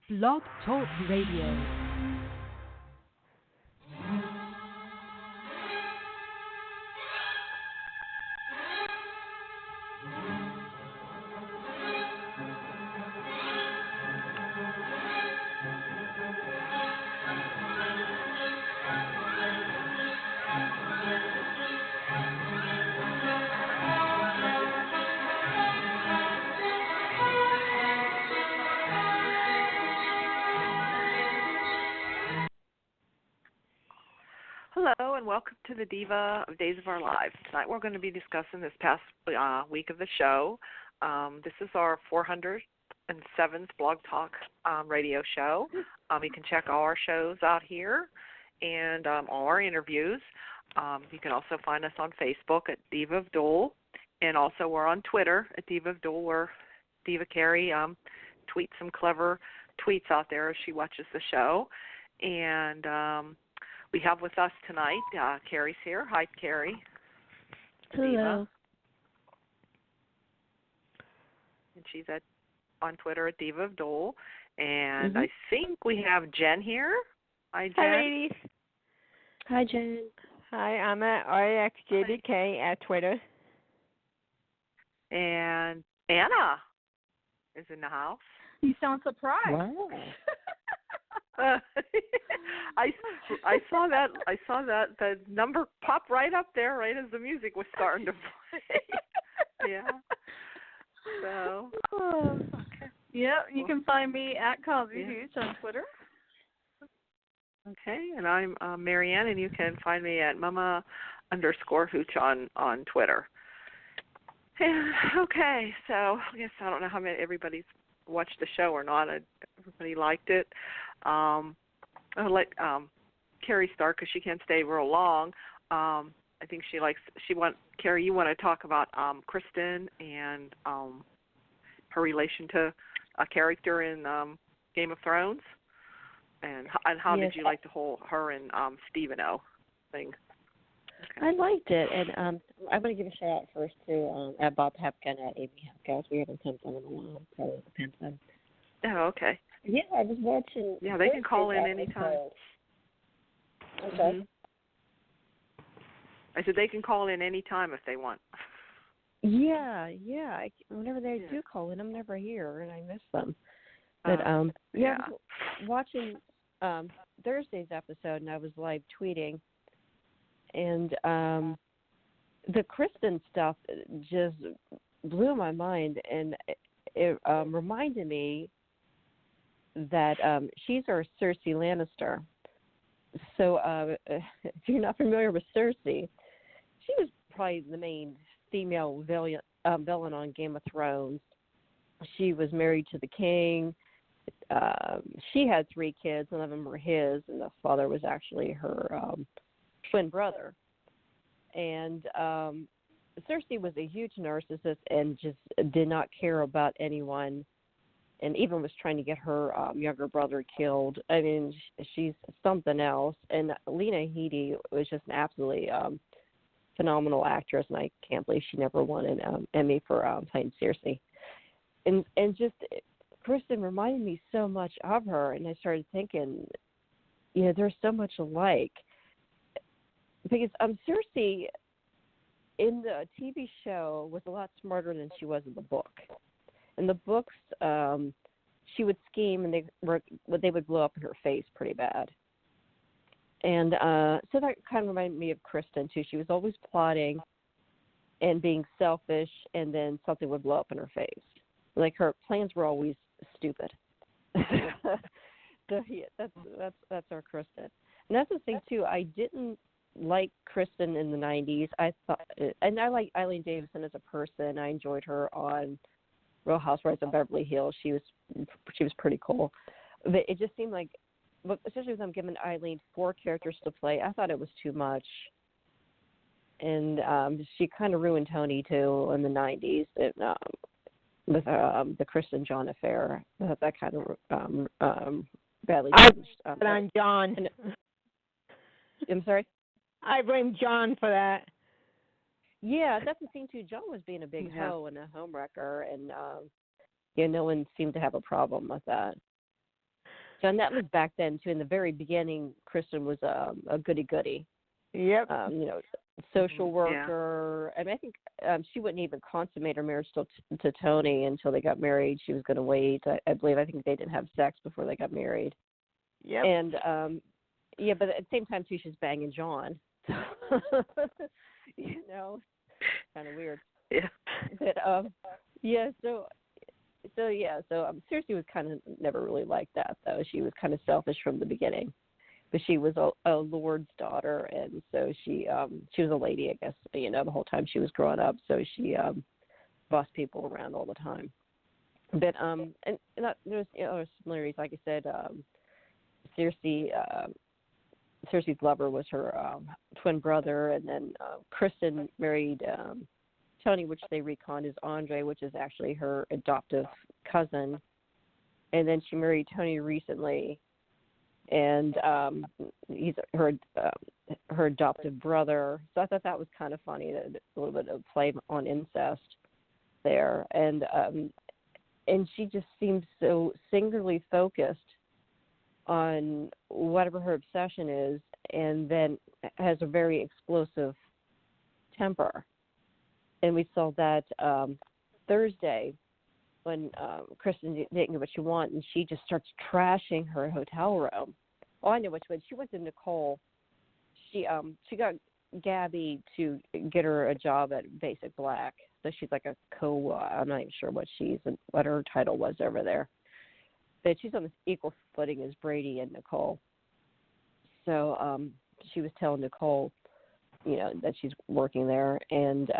Blog Talk Radio. Hello and welcome to the Diva of Days of Our Lives. Tonight we're going to be discussing this past week of the show. This is our 407th Blog Talk radio show. You can check all our shows out here and all our interviews. You can also find us on Facebook at Diva of DOOL, and also we're on Twitter at Diva of DOOL, where Diva Carrie tweets some clever tweets out there as she watches the show. And we have with us tonight, Carrie's here. Hi, Carrie. Hello. Diva. And she's on Twitter at Diva of DOOL. And I think we have Jen here. Hi, Jen. Hi, ladies. Hi, Jen. Hi, I'm at RXJBK at Twitter. And Anna is in the house. You sound surprised. Wow. I saw that. The number popped right up there, right as the music was starting to play. Yeah. So. Okay. Yeah, you can find me at Cosby Hooch on Twitter. Okay, and I'm Marianne, and you can find me at Mama_Hooch on Twitter. Okay, so I guess I don't know how many everybody's watched the show or not. Everybody liked it. I'll let Carrie start because she can't stay real long. I think Carrie, you want to talk about Kristen and her relation to a character in Game of Thrones, and how did you like the whole her and Stevano thing? Okay. I liked it, and I want to give a shout out first to at Bob Hepkin at Amy Hepkin. We haven't sent them in a while, probably depends on. Oh, okay. Yeah, I was watching. Yeah, they can call in anytime. Okay. Mm-hmm. I said they can call in anytime if they want. Yeah. Whenever they do call in, I'm never here, and I miss them. But I was watching Thursday's episode, and I was live tweeting, and the Kristen stuff just blew my mind, and it reminded me that she's our Cersei Lannister. So if you're not familiar with Cersei, she was probably the main female villain on Game of Thrones. She was married to the king. She had 3 kids. None of them were his, and the father was actually her twin brother. And Cersei was a huge narcissist and just did not care about anyone, and even was trying to get her younger brother killed. I mean, she's something else. And Lena Headey was just an absolutely phenomenal actress, and I can't believe she never won an Emmy for playing Cersei. And just Kristen reminded me so much of her, and I started thinking, they're so much alike. Because Cersei in the TV show was a lot smarter than she was in the book. In the books, she would scheme, and they would blow up in her face pretty bad. And so that kind of reminded me of Kristen, too. She was always plotting and being selfish, and then something would blow up in her face. Like, her plans were always stupid. So, yeah, that's our Kristen. And that's the thing, too. I didn't like Kristen in the 90s. I thought, and I like Eileen Davison as a person. I enjoyed her on Real Housewives of Beverly Hills. She was pretty cool. But it just seemed like, especially with them giving Eileen 4 characters to play, I thought it was too much. And she kind of ruined Tony, too, in the 90s with the Kristen John affair. That kind of badly changed. On John. I'm sorry? I blame John for that. Yeah, that's the thing, too. John was being a big hoe and a homewrecker, and no one seemed to have a problem with that. So, and that was back then too. In the very beginning, Kristen was a goody-goody. Yep. Social worker. I mean, I think she wouldn't even consummate her marriage to Tony until they got married. She was going to wait. I believe. I think they didn't have sex before they got married. Yep. And but at the same time too, she's banging John. Kind of weird. Yeah. But So Cersei was kind of never really like that, though. She was kind of selfish from the beginning, but she was a lord's daughter, and so she was a lady, I guess. The whole time she was growing up, so she bossed people around all the time. But and there's similarities, like I said. Cersei's lover was her twin brother, and then Kristen married Tony, which they reconned as Andre, which is actually her adoptive cousin. And then she married Tony recently, and he's her adoptive brother. So I thought that was kind of funny, a little bit of play on incest there. And she just seems so singularly focused on whatever her obsession is, and then has a very explosive temper. And we saw that Thursday when Kristen didn't get what she wanted, and she just starts trashing her hotel room. Oh, I know which one. She went to Nicole. She got Gabi to get her a job at Basic Black. So she's like a I'm not even sure what her title was over there. But she's on this equal footing as Brady and Nicole. So she was telling Nicole, that she's working there, and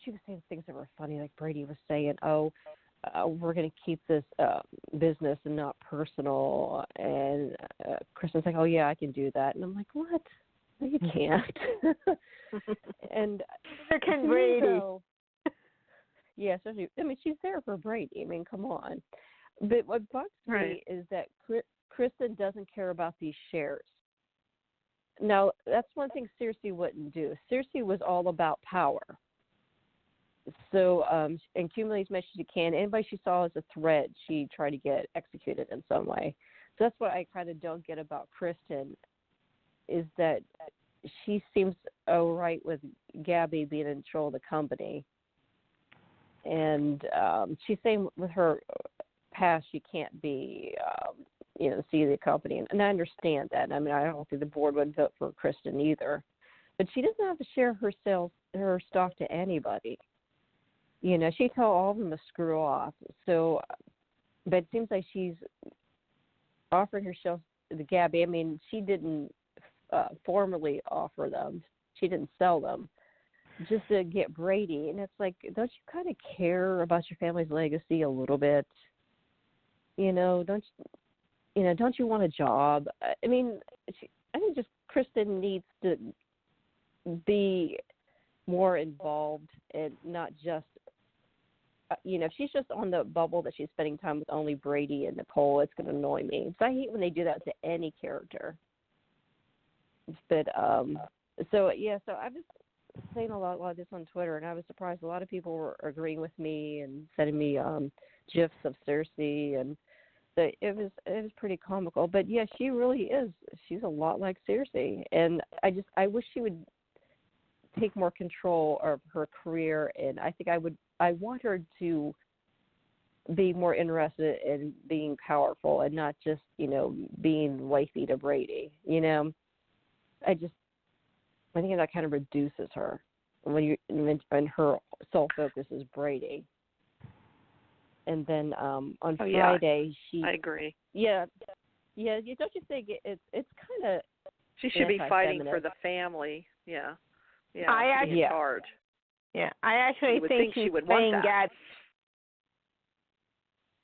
she was saying things that were funny, like Brady was saying, we're going to keep this business and not personal. And Kristen's like, oh, yeah, I can do that. And I'm like, what? No, you can't. And can Brady. Yeah, especially, she's there for Brady. Come on. But what bugs me is that Kristen doesn't care about these shares. Now, that's one thing Cersei wouldn't do. Cersei was all about power. So, and accumulate as much as she can. Anybody she saw as a threat, she tried to get executed in some way. So that's what I kind of don't get about Kristen, is that she seems all right with Gabi being in control of the company. And she's saying with her past, she can't be, see the company. And I understand that. I don't think the board would vote for Kristen either. But she doesn't have to share her stock to anybody. She told all of them to screw off. So, but it seems like she's offering herself to Gabi. She didn't formally offer them. She didn't sell them just to get Brady. And it's like, don't you kind of care about your family's legacy a little bit? Don't you want a job? I think just Kristen needs to be more involved and not just, if she's just on the bubble that she's spending time with only Brady and Nicole, it's going to annoy me. So I hate when they do that to any character. But, so I've just saying a lot of this on Twitter, and I was surprised a lot of people were agreeing with me and sending me gifs of Cersei, and so it was pretty comical. But yeah, she really is. She's a lot like Cersei, and I wish she would take more control of her career, and I want her to be more interested in being powerful and not just being wifey to Brady. I think that kind of reduces her when her sole focus is Brady. And then on Friday, I agree. Yeah. Don't you think it's kind of she should be fighting for the family? Yeah. In charge. Yeah, I actually think she would playing want that.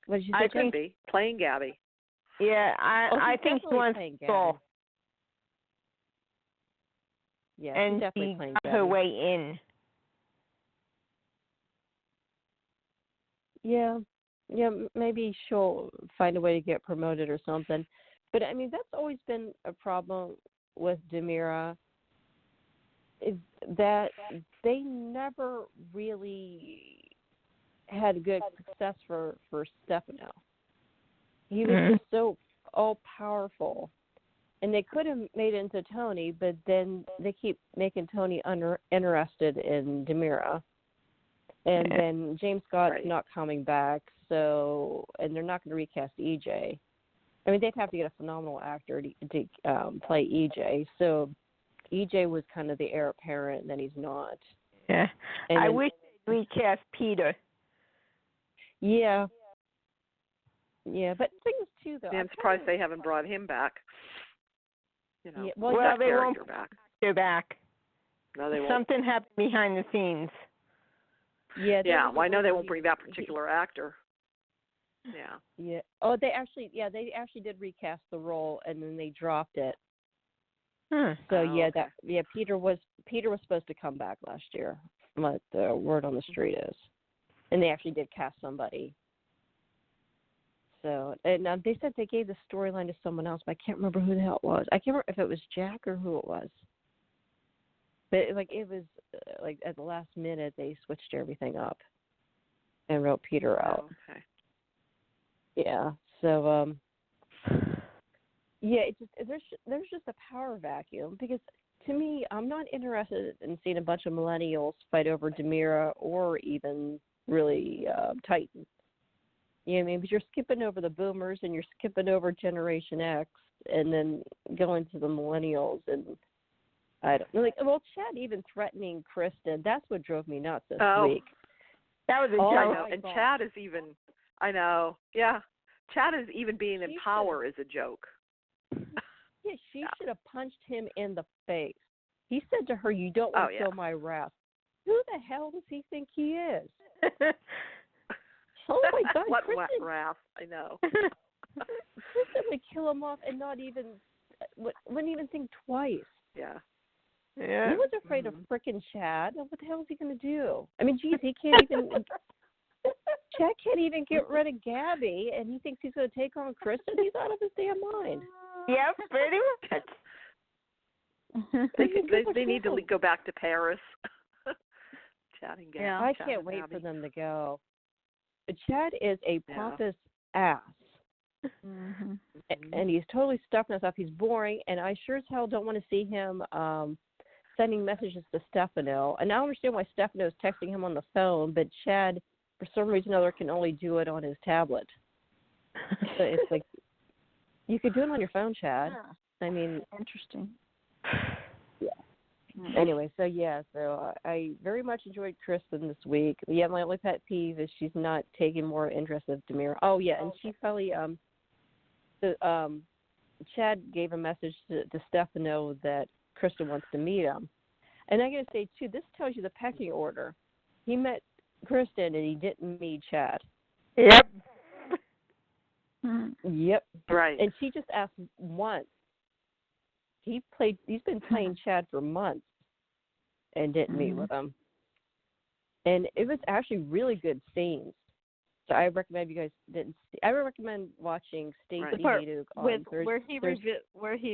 What did you say? Could be playing Gabi. Yeah, I think she wants Gabi. Yeah, and definitely she playing got her way in. Yeah, maybe she'll find a way to get promoted or something. But that's always been a problem with Demira, is that they never really had good success for Stefano. He was just so all powerful. And they could have made it into Tony, but then they keep making Tony interested in Demira. And then James Scott's not coming back, and they're not going to recast EJ. I mean, they'd have to get a phenomenal actor to play EJ. So EJ was kind of the heir apparent, and then he's not. Yeah. And I wish they'd recast Peter. Yeah. Yeah, but the thing is, too, though. I'm surprised they haven't brought him back. You know, well, they won't back. They're back. No, they won't. Something happened behind the scenes. Yeah. Well, I know they won't bring that particular actor. Yeah. Yeah. Oh, they actually did recast the role, and then they dropped it. So Peter was supposed to come back last year. What the word on the street is, and they actually did cast somebody. So, and they said they gave the storyline to someone else, but I can't remember who the hell it was. I can't remember if it was Jack or who it was. But it was at the last minute they switched everything up and wrote Peter out. Okay. Yeah. So there's just a power vacuum, because to me, I'm not interested in seeing a bunch of millennials fight over Demira or even really Titan. You know what I mean? But you're skipping over the boomers and you're skipping over Generation X and then going to the millennials, and I don't know. Chad even threatening Kristen, that's what drove me nuts this week. That was a joke. joke. I know. And Chad is even, I know, yeah. Chad is even being in power is a joke. Yeah, she should have punched him in the face. He said to her, "You don't want to feel my wrath." Who the hell does he think he is? Oh my God, what Kristen, wrath? I know. Kristen would kill him off and wouldn't even think twice. Yeah. Yeah. He was afraid of frickin' Chad. What the hell is he going to do? I mean, geez, he can't even. Chad can't even get rid of Gabi, and he thinks he's going to take on Kristen. He's out of his damn mind. Yeah, pretty much. They need to go back to Paris. Chad and Gabi. Yeah, I can't wait for them to go. Chad is a pompous ass. Mm-hmm. And he's totally stuffing us up. He's boring, and I sure as hell don't want to see him sending messages to Stefano. And I don't understand why Stefano's texting him on the phone, but Chad, for some reason or other, can only do it on his tablet. So it's like, you could do it on your phone, Chad. I mean, interesting. Yeah. Anyway, so I very much enjoyed Kristen this week. Yeah, my only pet peeve is she's not taking more interest in Demira. Oh yeah, and she probably Chad gave a message to Stefano that Kristen wants to meet him. And I got to say too, this tells you the pecking order. He met Kristen and he didn't meet Chad. Yep. Yep. Right. And she just asked once. He's been playing Chad for months and didn't meet with him. And it was actually really good scenes. So I recommend you guys didn't see. I would recommend watching Stacey Hayduk on where he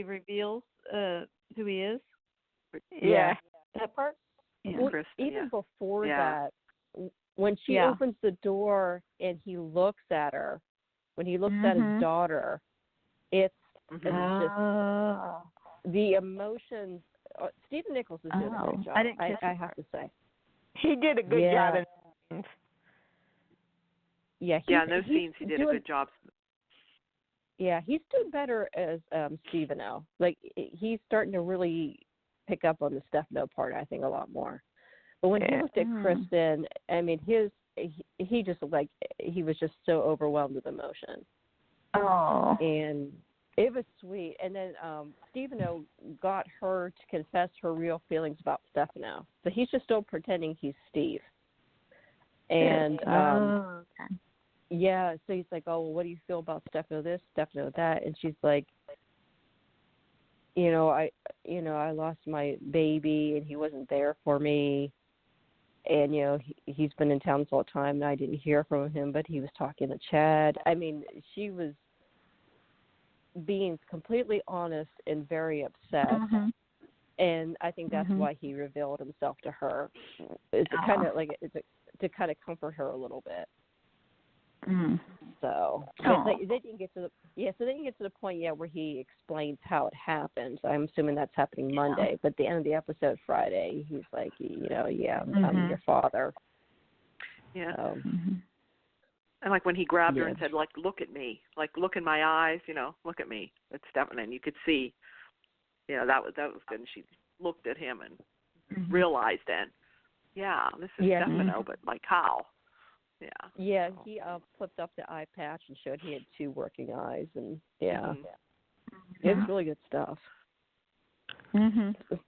reveals who he is. Yeah. That part. Yeah. Well, even before that, when she opens the door and he looks at her, when he looks at his daughter, it's just the emotions. Stephen Nichols is doing a great job. I have to say, he did a good job in. Yeah, in those scenes he did a good job. Yeah, he's doing better as Stevano. Like, he's starting to really pick up on the Stefano part, I think, a lot more. But when he looked at Kristen, I mean, he just looked like he was just so overwhelmed with emotion. Oh. And it was sweet. And then Stevano got her to confess her real feelings about Stefano. So he's just still pretending he's Steve. And yeah, so he's like, "Oh, well, what do you feel about Stefano this, Stefano that?" And she's like, I lost my baby and he wasn't there for me. And, he's been in town this whole time and I didn't hear from him, but he was talking to Chad. I mean, she was being completely honest and very upset. And I think that's why he revealed himself to her. It's kind of like to kind of comfort her a little bit. Mm. So they didn't get to the so they didn't get to the point yet where he explains how it happened. So I'm assuming that's happening Monday. But at the end of the episode Friday, he's like, I'm your father. Yeah. So, and like when he grabbed her and said, like, look at me, like, look in my eyes, look at me. It's Stevano, and you could see, that was good. And she looked at him and realized then, this is Stevano, but like how? Yeah. Yeah, he flipped up the eye patch and showed he had 2 working eyes, and it was really good stuff. Mhm. So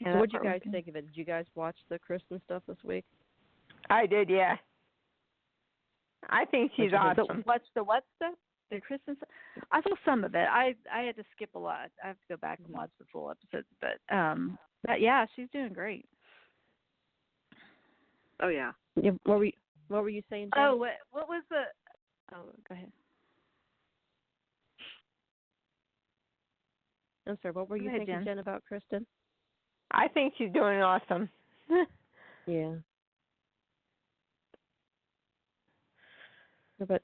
what did you guys think of it? Did you guys watch the Kristen stuff this week? I did, yeah. I think she's awesome. What's the what stuff? The Kristen stuff? I saw some of it. I had to skip a lot. I have to go back and watch the full episodes, but yeah, she's doing great. Oh yeah. Yeah. What were you saying, Jen? Oh, what was the? Oh, go ahead. I'm sorry. What were you thinking, Jen, about Kristen? I think she's doing awesome. Yeah. But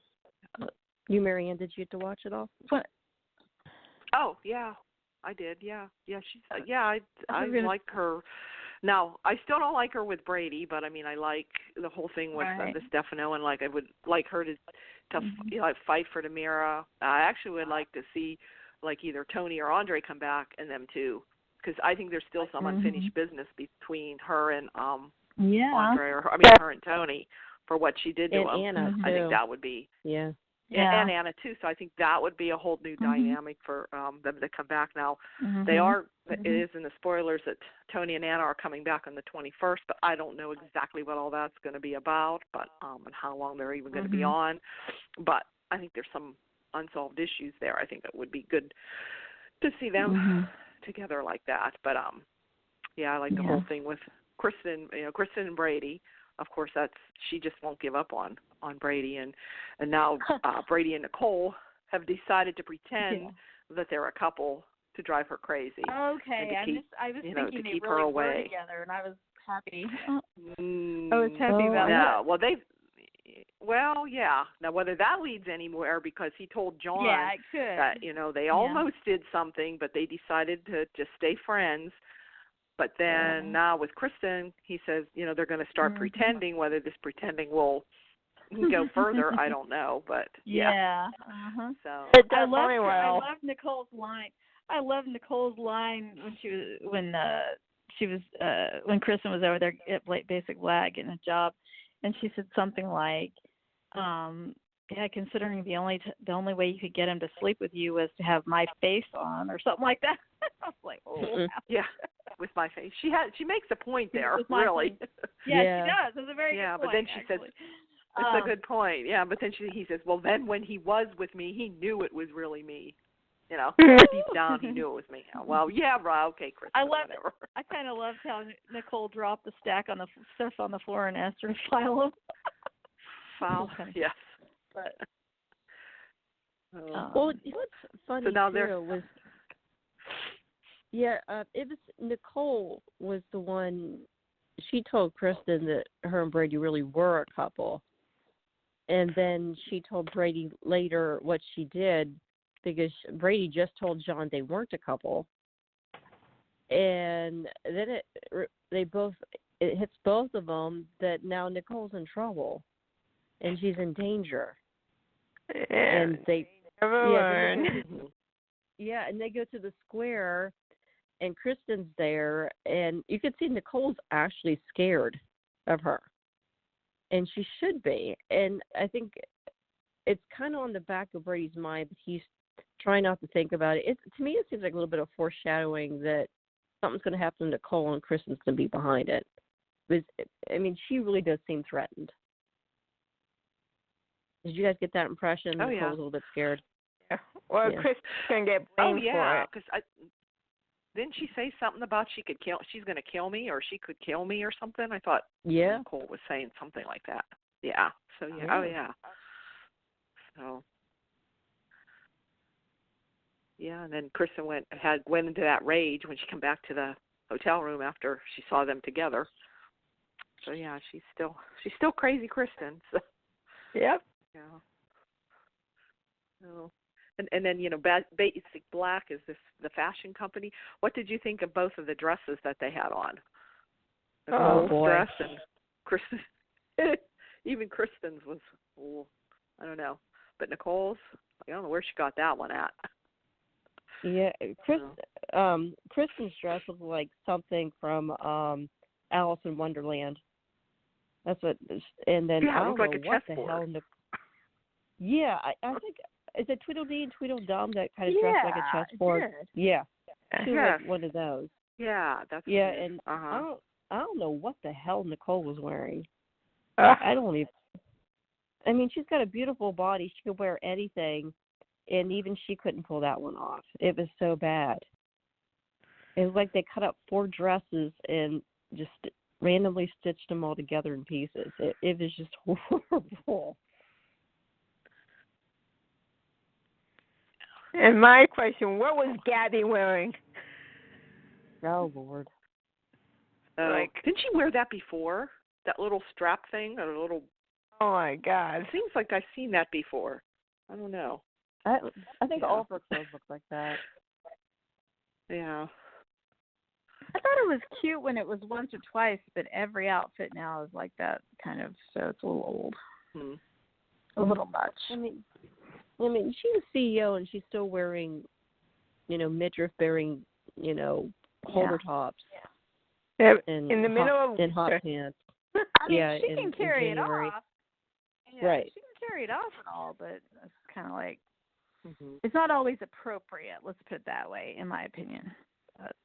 you, Marianne, did you get to watch it all? What? Oh yeah, I did. Yeah, she's I like her. Now, I still don't like her with Brady, but I mean, I like the whole thing with the Stevano, and like I would like her to fight for Tamira. I actually would like to see like either Tony or Andre come back and them too, because I think there's still some unfinished business between her and Andre, her and Tony for what she did to him. Anna too. I think that would be and Anna too. So I think that would be a whole new dynamic for them to come back. Now they are. It is in the spoilers that Tony and Anna are coming back on the 21st, but I don't know exactly what all that's going to be about, but and how long they're even going to be on. But I think there's some unsolved issues there. I think it would be good to see them together like that. But I like the whole thing with Kristen. Kristen and Brady. Of course, she just won't give up on Brady, and now Brady and Nicole have decided to pretend that they're a couple to drive her crazy. Okay, I was thinking to they keep really her were away together, and I was happy. I was happy about that. Well, now whether that leads anywhere, because he told John it could. that they almost did something, but they decided to just stay friends. But then now with Kristen, he says, they're going to start pretending. Whether this pretending will go further, I don't know. But so I love Nicole's line. I love Nicole's line when Kristen was over there at Basic Lag getting a job, and she said something like, considering the only way you could get him to sleep with you was to have my face on, or something like that. I was like, oh, yeah, with my face. She makes a point there, really. She does. It's a very good point. But then she says, it's a good point. Yeah, but then he says, well, then when he was with me, he knew it was really me. Deep down, he knew it was me. Well, okay, Kristen. I love it. I kind of loved how Nicole dropped the stack on the stuff on the floor and asked her to file them. Yes. But what's funny too was, it was Nicole was the one. She told Kristen that her and Brady really were a couple, and then she told Brady later what she did, because Brady just told John they weren't a couple, and then it hits both of them that now Nicole's in trouble, and she's in danger. And they and they go to the square, and Kristen's there, and you can see Nicole's actually scared of her, and she should be. And I think it's kind of on the back of Brady's mind, but he's trying not to think about it. To me, it seems like a little bit of foreshadowing that something's going to happen to Nicole, and Kristen's going to be behind it. She really does seem threatened. Did you guys get that impression? Nicole was a little bit scared. Yeah. Well, Kristen's going to get blamed for it. Because didn't she say something about she's going to kill me, or she could kill me or something? I thought Nicole was saying something like that. Yeah. So, So, and then Kristen went into that rage when she came back to the hotel room after she saw them together. So, she's still crazy, Kristen. So. Yep. Yeah. Oh. And then Basic Black is the fashion company. What did you think of both of the dresses that they had on? Nicole's dress and Kristen. Even Kristen's was, I don't know, but Nicole's, I don't know where she got that one at. Yeah, Kristen's dress was like something from Alice in Wonderland. That's what, and then I don't know like a what the chessboard. hell. Yeah, I think, is it Tweedledee and Tweedledum that kind of dress like a chessboard? Yeah, she was like one of those. Yeah, that's and I don't know what the hell Nicole was wearing. I don't even. I mean, she's got a beautiful body. She could wear anything, and even she couldn't pull that one off. It was so bad. It was like they cut up 4 dresses and just randomly stitched them all together in pieces. It was just horrible. And my question, what was Gabi wearing? Oh, Lord. Didn't she wear that before? That little strap thing? Or a little... Oh, my God. It seems like I've seen that before. I don't know. I think all of her clothes look like that. Yeah. I thought it was cute when it was once or twice, but every outfit now is like that kind of, so it's a little old. A little much. I mean, she's CEO and she's still wearing, midriff-bearing, halter tops. Yeah. In the middle of in hot pants. I mean, she can carry it off. Yeah, right. She can carry it off and all, but it's kind of like it's not always appropriate. Let's put it that way, in my opinion. Let's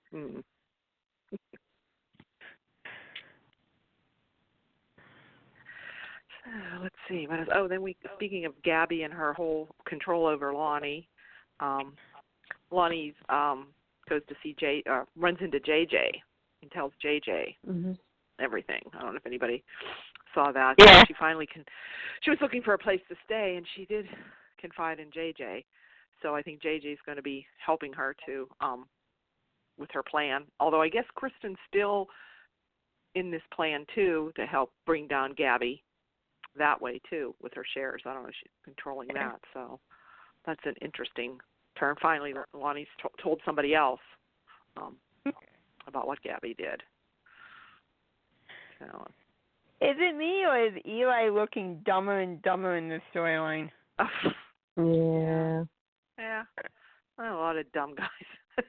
see. Speaking of Gabi and her whole control over Lani, Lani goes to see runs into JJ and tells JJ everything. I don't know if anybody saw that. Yeah. She finally she was looking for a place to stay, and she did confide in JJ. So I think JJ is going to be helping her to with her plan. Although I guess Kristen's still in this plan too to help bring down Gabi that way too with her shares. I don't know if she's controlling that. So that's an interesting turn. Finally, Lani's told somebody else about what Gabi did. So, is it me or is Eli looking dumber and dumber in the storyline? Yeah. Yeah. A lot of dumb guys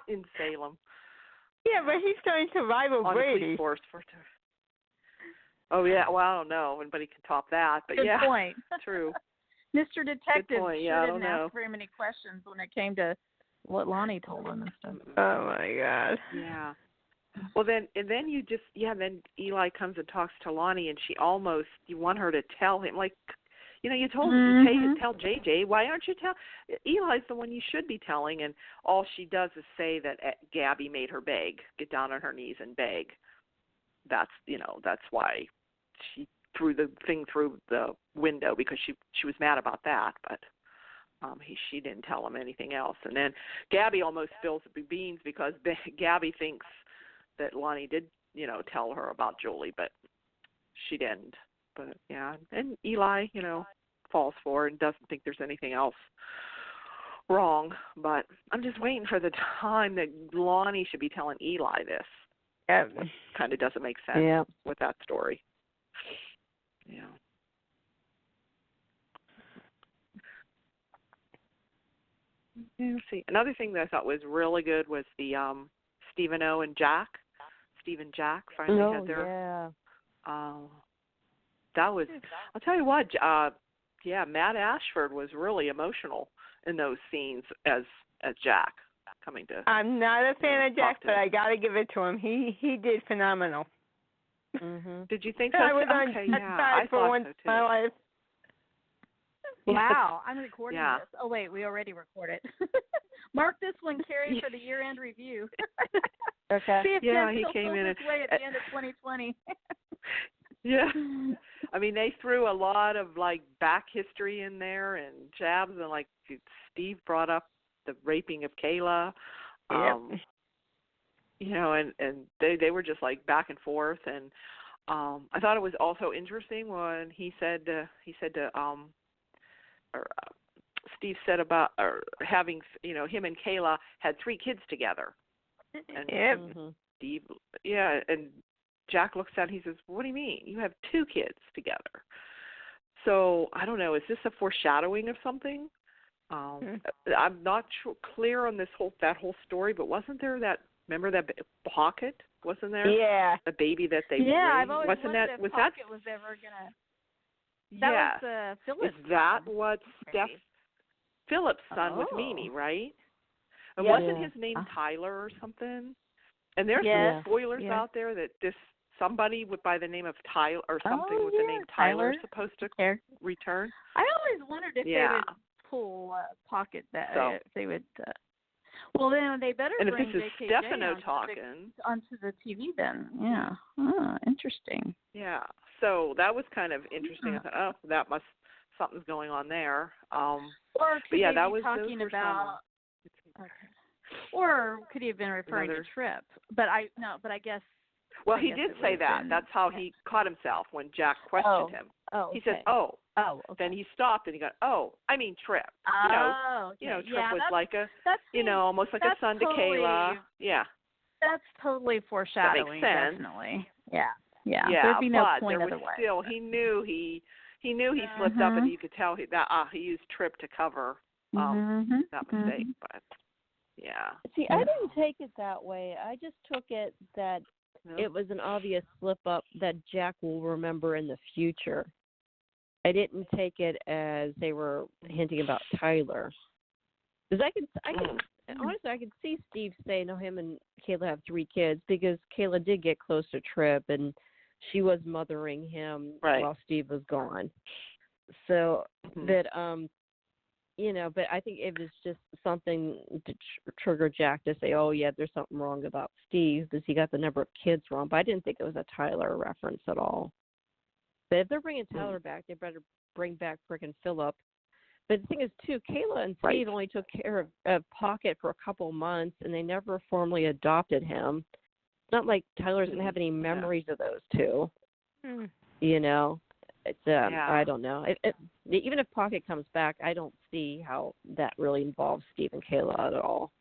in Salem. Yeah, but he's going to rival Brady. Oh, yeah. Well, I don't know. Anybody can top that. But Good point. True. Mr. Detective didn't know. ask very many questions when it came to what Lani told him and stuff. Oh, my God. Yeah. Well, then Eli comes and talks to Lani, and you want her to tell him, like, you told him to tell JJ. Why aren't you Eli's the one you should be telling, and all she does is say that Gabi made her beg, get down on her knees and beg. That's why she threw the thing through the window, because she was mad about that, but she didn't tell him anything else. And then Gabi almost spills the beans because Gabi thinks that Lani did, tell her about Julie, but she didn't. But yeah, and Eli, falls for it and doesn't think there's anything else wrong. But I'm just waiting for the time that Lani should be telling Eli this. Yeah. Kind of doesn't make sense with that story. Yeah. Let's see. Another thing that I thought was really good was the Stevano and Jack. Steve and Jack finally had their. That was. I'll tell you what. Matt Ashford was really emotional in those scenes as Jack coming to. I'm not a fan of Jack, but I got to give it to him. He did phenomenal. Mm-hmm. Did you think so? I was on I for thought once so too. in my life. Wow, I'm recording this. Oh, wait, we already recorded. Mark this one, Carrie, for the year-end review. Okay. See if he came in his way at the end of 2020. Yeah. I mean, they threw a lot of, back history in there and jabs, and, Steve brought up the raping of Kayla. Yep. And they were just, back and forth. And I thought it was also interesting when he said Steve said about having, him and Kayla had 3 kids together. And Steve, and Jack looks at it, he says, "What do you mean? You have 2 kids together." So I don't know. Is this a foreshadowing of something? I'm not clear on that whole story, but wasn't there remember that Pocket? Wasn't there? Yeah. The baby that they Yeah, bring? I've always wondered if Pocket was ever gonna. That was Philip's. Is that what Philip's son with Mimi, right? And wasn't his name Tyler or something? And there's some spoilers out there that somebody by the name of Tyler or something with the name Tyler is supposed to return. I always wondered if they would pull Pocket if they would. Well, then they better and bring if this is Stefano talking onto the TV, then interesting. Yeah, so that was kind of interesting. I thought, something's going on there. Or could but that was talking about. Okay. Or could he have been referring to Trip? But I guess. Well, he did say that. That's how he caught himself when Jack questioned him. He says, Then he stopped and he got, I mean Trip. Trip was like almost like a son to Kayla. Yeah. That's totally foreshadowing. That makes sense. Definitely. Yeah. There'd be no point there was otherwise. Still, he knew he slipped up, and you could tell he used Trip to cover that mistake. But See, I didn't take it that way. I just took it that it was an obvious slip up that Jack will remember in the future. I didn't take it as they were hinting about Tyler. Because honestly, I could see Steve saying, him and Kayla have 3 kids, because Kayla did get close to Trip, and she was mothering him while Steve was gone. So that, but I think it was just something to trigger Jack to say, there's something wrong about Steve because he got the number of kids wrong. But I didn't think it was a Tyler reference at all. But if they're bringing Tyler back, they better bring back frickin' Philip. But the thing is, too, Kayla and Steve only took care of Pocket for a couple months, and they never formally adopted him. It's not like Tyler doesn't have any memories of those 2. It's I don't know. Even if Pocket comes back, I don't see how that really involves Steve and Kayla at all.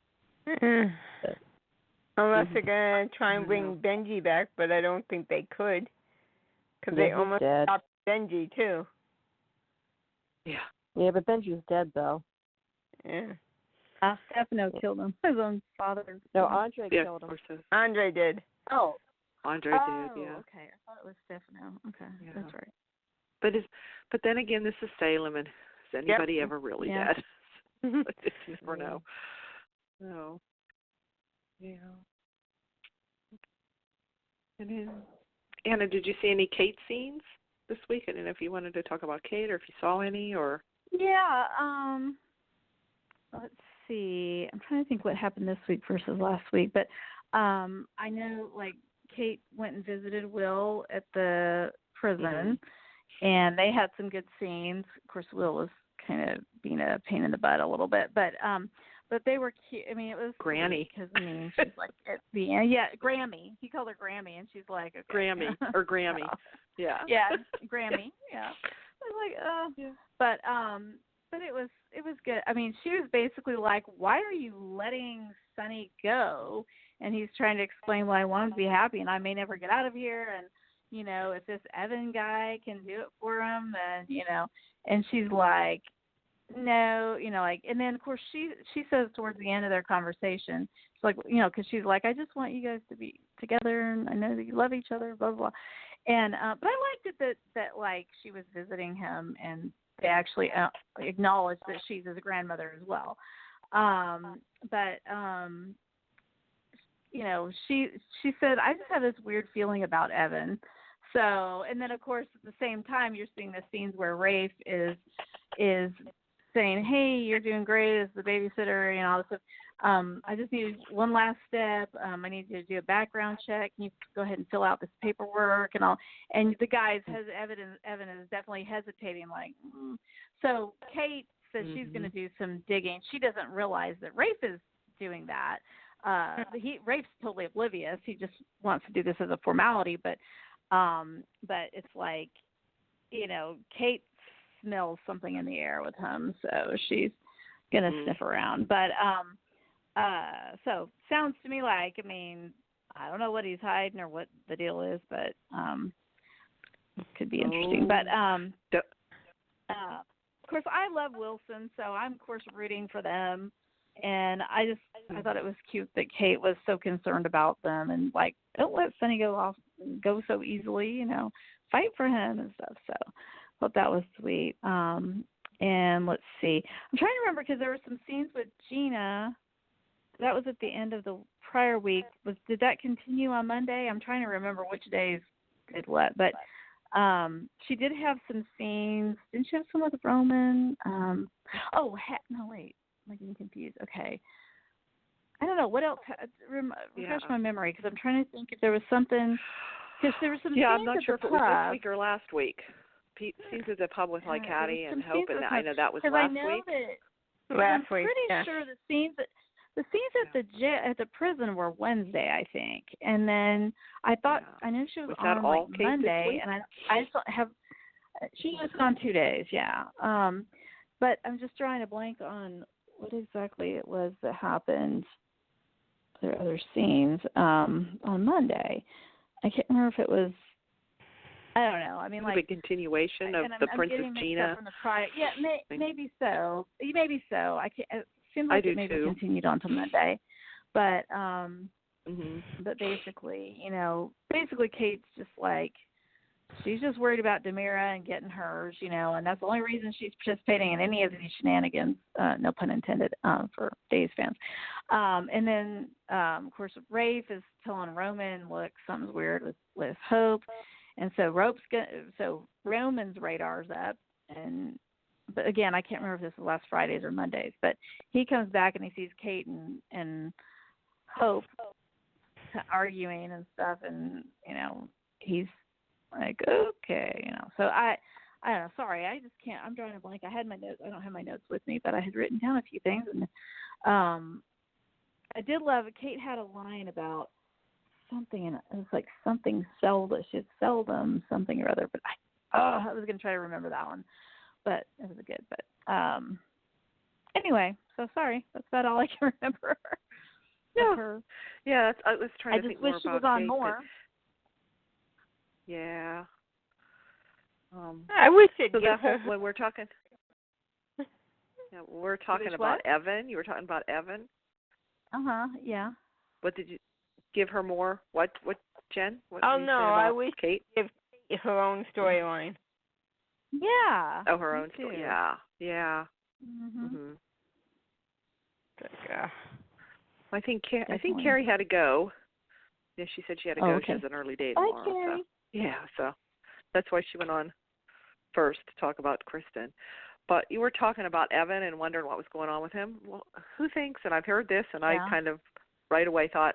Unless they're going to try and bring Benji back, but I don't think they could. Because they almost stopped Benji, too. Yeah, but Benji's dead, though. Yeah. Stefano killed him. His own father. No, Andre killed him. Andre did. Oh. Andre did, yeah. Okay. I thought it was Stefano. Okay, that's right. But then again, this is Salem, and is anybody ever really dead? You never know. No. Yeah. And then, Anna, did you see any Kate scenes this week? I don't know if you wanted to talk about Kate or if you saw any or. Yeah. Let's see. I'm trying to think what happened this week versus last week, but I know Kate went and visited Will at the prison. And they had some good scenes. Of course, Will was kind of being a pain in the butt a little bit, but they were cute. I mean, it was Granny because she's like at the end. Yeah, Grammy. He called her Grammy, and she's like okay. Grammy or Grammy. Yeah, Grammy. Yeah. I was like, but it was good. I mean, she was basically like, "Why are you letting Sonny go?" And he's trying to explain, "Well, I want him to be happy, and I may never get out of here." And if this Evan guy can do it for him, then, and she's like, no, and then of course she says towards the end of their conversation, she's like, because she's like, I just want you guys to be together, and I know that you love each other, blah, blah, blah. And, but I liked it that she was visiting him, and they actually acknowledged that she's his grandmother as well. She said, I just have this weird feeling about Evan. So, and then of course at the same time you're seeing the scenes where Rafe is saying, "Hey, you're doing great as the babysitter," and all this stuff. I just need one last step. I need you to do a background check. Can you go ahead and fill out this paperwork and all? And the guys Evan is definitely hesitating, So Kate says she's going to do some digging. She doesn't realize that Rafe is doing that. Rafe's totally oblivious. He just wants to do this as a formality, but But it's like, Kate smells something in the air with him, so she's gonna sniff around. But so sounds to me like, I don't know what he's hiding or what the deal is, but it could be interesting. But of course, I love Wilson, so I'm of course rooting for them. And I thought it was cute that Kate was so concerned about them and like, don't let Sonny go so easily, fight for him and stuff. So I thought that was sweet. And let's see, I'm trying to remember because there were some scenes with Gina. That was at the end of the prior week. Did that continue on Monday? I'm trying to remember which days did what, but she did have some scenes. Didn't she have some with Roman? No, wait. I'm getting confused. Okay. I don't know. What else? Refresh my memory because I'm trying to think if there was something. Because there was some scenes I'm not at sure the if it was pub. this week or last week. Scenes at the pub with like Hattie and Hope, and I know that was last I know week. I'm pretty sure the scenes at the prison were Wednesday, I think, and then I thought I knew she was on like Monday, and I just don't have. She was on 2 days, yeah. But I'm just drawing a blank on what exactly it was that happened. There are other scenes on Monday. I can't remember if it was. I don't know. Like a continuation of the Princess Gina. From the prior. Yeah, maybe so. Maybe so. I can't. It seems like it maybe continued on to Monday, but but basically, Kate's just like. She's just worried about Demira and getting hers, and that's the only reason she's participating in any of these shenanigans, no pun intended, for Days fans. And then, of course, Rafe is telling Roman, look, something's weird with Hope. And so Roman's radar's up. But again, I can't remember if this was last Fridays or Mondays, but he comes back and he sees Kate and Hope arguing and stuff. And, he's like, okay, so I don't know. Sorry, I just can't. I'm drawing a blank. I had my notes. I don't have my notes with me, but I had written down a few things. And I did love it. Kate had a line about something, and it was like something seldom. She had seldom something or other. But I was going to try to remember that one. But it was good. But anyway, so sorry. That's about all I can remember. Yeah. I was trying to think more about I just wish she was on Kate, more. Yeah. I wish it. So when we're talking, we're talking about Evan. You were talking about Evan. Yeah. What did you give her more? What Jen? What I wish Kate give her own storyline. Yeah. Oh, her own story. Yeah. Mhm. I think Carrie had to go. Yeah, she said she had to go. Okay. She has an early day tomorrow. Bye, Carrie. So. Yeah, so that's why she went on first to talk about Kristen. But you were talking about Evan and wondering what was going on with him. Well, who thinks, and I've heard this, and I kind of right away thought,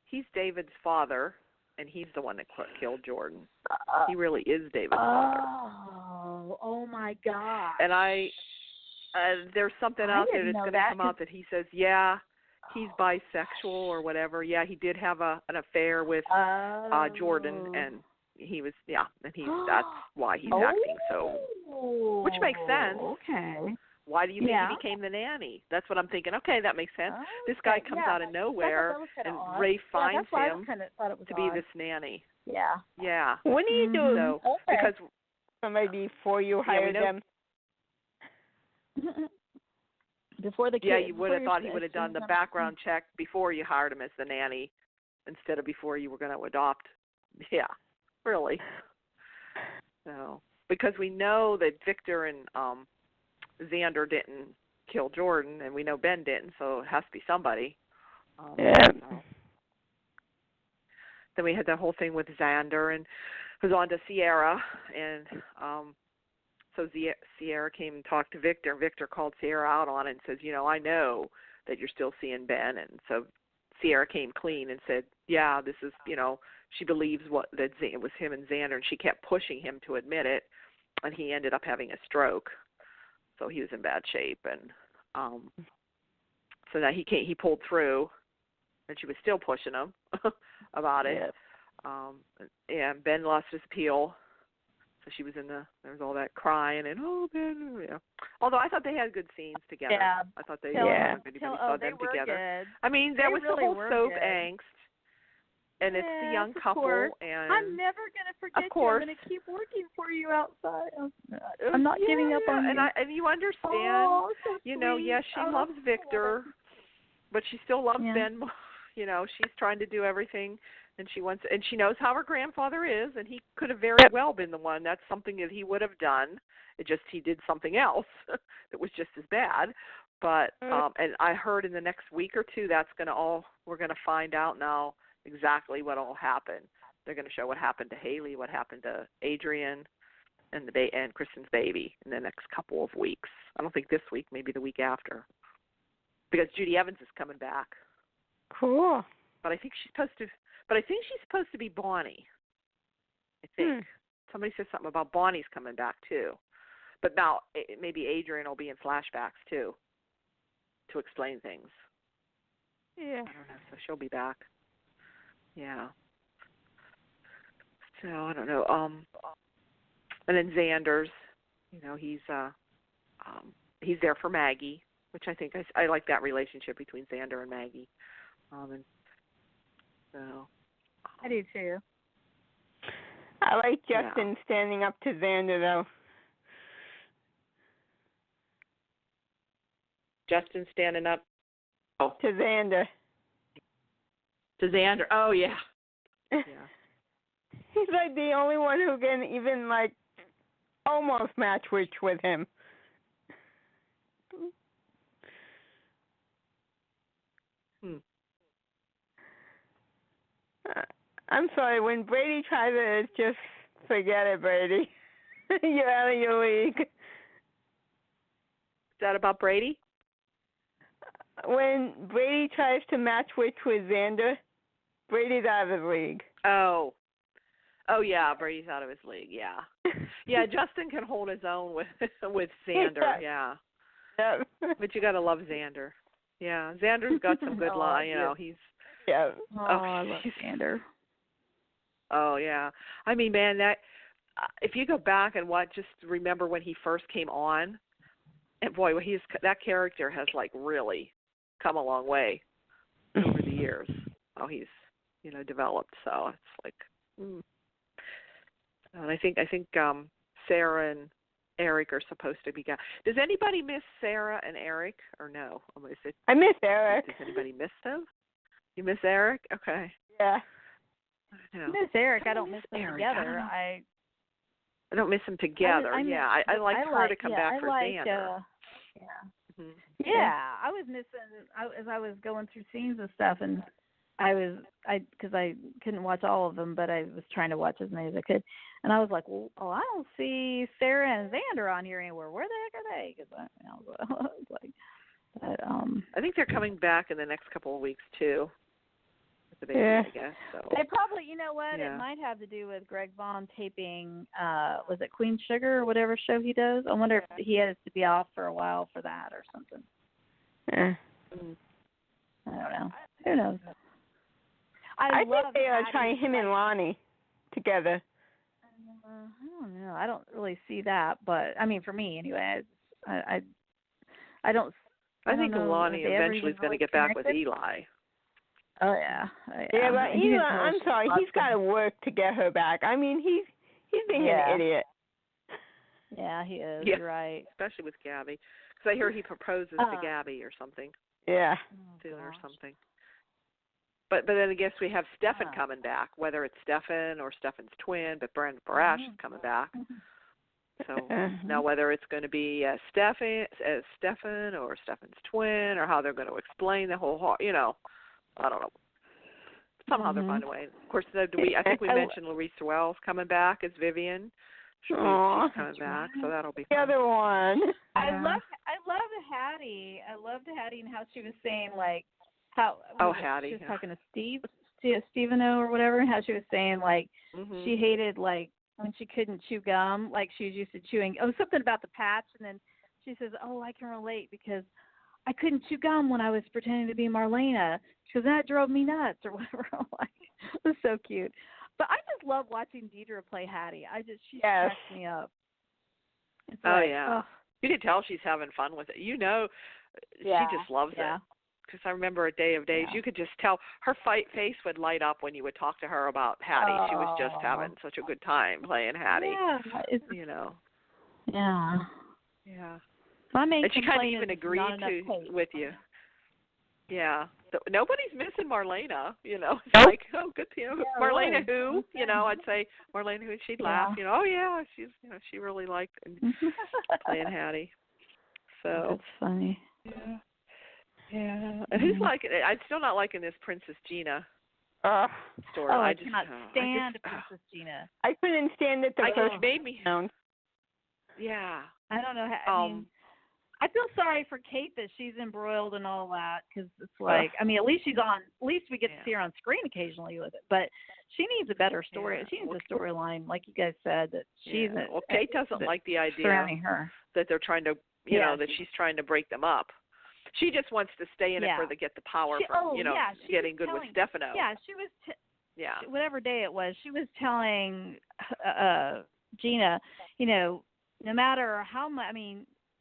he's David's father, and he's the one that killed Jordan. He really is David's father. Oh my God. And there's something out there that's going to come out that he says, he's bisexual or whatever. Yeah, he did have an affair with Jordan, and he was, and that's why he's acting so, which makes sense. Okay. Why do you think he became the nanny? That's what I'm thinking. Okay, that makes sense. This guy comes out of nowhere, and Rafe finds him to be this nanny. Yeah. Yeah. What do you do? So, because maybe before you hire them. Before the kid. Yeah, you would have thought he would have done the background check before you hired him as the nanny, instead of before you were going to adopt. Yeah, really. So, because we know that Victor and Xander didn't kill Jordan, and we know Ben didn't, so it has to be somebody. So. Then we had that whole thing with Xander, and it was on to Ciera, and so Ciera came and talked to Victor. Victor called Ciera out on it and says, I know that you're still seeing Ben. And so Ciera came clean and said, this is, she believes that it was him and Xander, and she kept pushing him to admit it, and he ended up having a stroke. So he was in bad shape. And so that he pulled through, and she was still pushing him about it. And Ben lost his appeal. So she was there was all that crying and, oh, Ben, yeah. Although I thought they had good scenes together. Yeah. I thought they anybody saw them together. Good. I mean, there was really the whole soap good. angst. And it's the young couple. Course. And I'm never going to forget of course. you. I'm going to keep working for you outside. I'm not giving up on you. And you understand, so yes, she loves Victor, but she still loves Ben. She's trying to do everything. And she knows how her grandfather is, and he could have very well been the one. That's something that he would have done. He did something else that was just as bad. But and I heard in the next week or two we're gonna find out now exactly what all happened. They're gonna show what happened to Haley, what happened to Adrianne, and and Kristen's baby in the next couple of weeks. I don't think this week, maybe the week after, because Judi Evans is coming back. Cool. But I think she's supposed to be Bonnie. I think. Somebody said something about Bonnie's coming back, too. But now maybe Adrianne will be in flashbacks, too, to explain things. Yeah. I don't know. So she'll be back. Yeah. So, I don't know. And then Xander's, he's there for Maggie, which I think I like that relationship between Xander and Maggie. And so... I do, too. I like Justin standing up to Xander, though. Justin standing up to Xander. To Xander. Oh, yeah. Yeah. He's like the only one who can even, almost match witch with him. I'm sorry, when Brady tries it, just forget it, Brady. You're out of your league. Is that about Brady? When Brady tries to match witch with Xander, Brady's out of the league. Oh, yeah, Brady's out of his league, yeah. Yeah, Justin can hold his own with Xander, yeah. Yep. But you got to love Xander. Yeah, Xander's got some good line, he's... Yeah. I love Xander. Oh, yeah. I mean, man, that if you go back and just remember when he first came on, and boy, that character has, really come a long way over the years. Oh, he's, developed, so it's And I think Ciera and Eric are supposed to be... Does anybody miss Ciera and Eric, or no? I miss Eric. Does anybody miss them? You miss Eric? Okay. Yeah. I miss Eric. I don't miss them together. I don't miss them together. I like her to come back for Xander. Yeah, I was missing as I was going through scenes and stuff, and because I couldn't watch all of them, but I was trying to watch as many as I could, and I was like, I don't see Ciera and Xander on here anywhere. Where the heck are they? Because I was like, I think they're coming back in the next couple of weeks too. Baby, yeah. I guess. So. They probably, you know what? Yeah. It might have to do with Greg Vaughn taping, was it Queen Sugar or whatever show he does? I wonder if he has to be off for a while for that or something. Yeah. I don't know. Who knows? I think they are trying him and Lani together. I don't know. I don't really see that, but I mean, for me anyway, I don't. I think Lani eventually is going to get back with Eli. Oh yeah. Yeah, but Eli, I'm sorry, he's got to work to get her back. I mean, he's being an idiot. Yeah, he is. Yeah. You're right. Especially with Gabi, because I hear he proposes to Gabi or something. Yeah. Soon or something. But then I guess we have Stefan coming back, whether it's Stefan or Stefan's twin, but Brandon Barash is coming back. So now whether it's going to be Stefan or Stefan's twin, or how they're going to explain the whole, I don't know. Somehow they'll find a way. Of course, I think we mentioned Louise Sewell's coming back as Vivian. She's coming back, so that'll be fun. The other one. I love Hattie. I loved Hattie and how she was saying Hattie. She was talking to Stevano or whatever, and how she was saying she hated when she couldn't chew gum, she was used to chewing. Oh, something about the patch, and then she says, I can relate because I couldn't chew gum when I was pretending to be Marlena because that drove me nuts or whatever. It was so cute. But I just love watching Deidre play Hattie. She yes. cracks me up. It's You can tell she's having fun with it. She just loves it. Because I remember a Day of Days, you could just tell her face would light up when you would talk to her about Hattie. She was just having such a good time playing Hattie. Yeah, Yeah. Yeah. My main and she kind of complaint even is agreed not enough tape. with you. Yeah. Nobody's missing Marlena, It's like, oh, good, Marlena who, I'd say Marlena who, and she'd laugh, oh yeah, she's, she really liked playing Hattie. So. That's funny. Yeah. Yeah. And who's liking it? I'm still not liking this Princess Gina story. I cannot stand Princess Gina. I couldn't stand it. It made me. Yeah. I don't know how. I feel sorry for Kate that she's embroiled and all that because it's like, at least she's on. At least we get to see her on screen occasionally with it. But she needs a better story. Yeah. She needs a storyline, like you guys said, that she's. Yeah. Well, Kate doesn't like the idea surrounding her that they're trying to, that she's trying to break them up. She just wants to stay in it for get the power from, getting good with Stefano. Yeah, she was. Whatever day it was, she was telling Gina, no matter how much.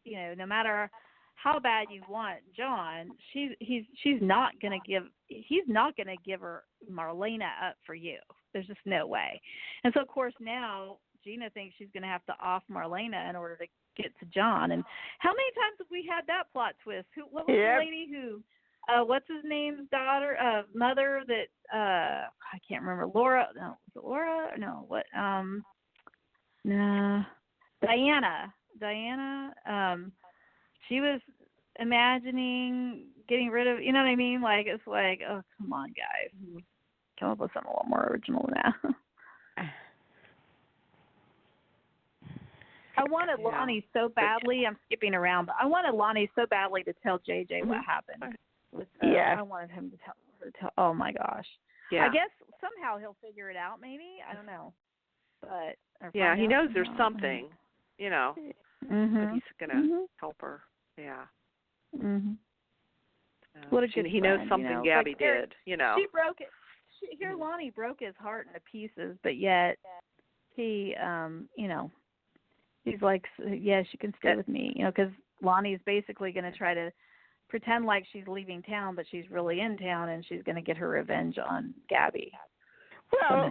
No matter how bad you want John, he's not gonna give her Marlena up for you. There's just no way. And so of course now Gina thinks she's gonna have to off Marlena in order to get to John. And how many times have we had that plot twist? What was the lady who what's his name's mother that I can't remember. Laura? No, was it Laura? No, what? No, Diana. She was imagining getting rid of. You know what I mean? Like it's like, oh come on, guys, come up with something a little more original than that. I wanted Lani so badly. I'm skipping around, but I wanted Lani so badly to tell JJ what happened. I wanted him to tell her. Oh my gosh. Yeah. I guess somehow he'll figure it out. Maybe I don't know. But he knows there's something. But he's gonna help her. Yeah. Mhm. What a good he knows something Gabi did. She broke it. Here, Lani broke his heart into pieces, but yet he, he's like, yes, you can stay with me, because Lonnie's basically going to try to pretend like she's leaving town, but she's really in town, and she's going to get her revenge on Gabi. Well,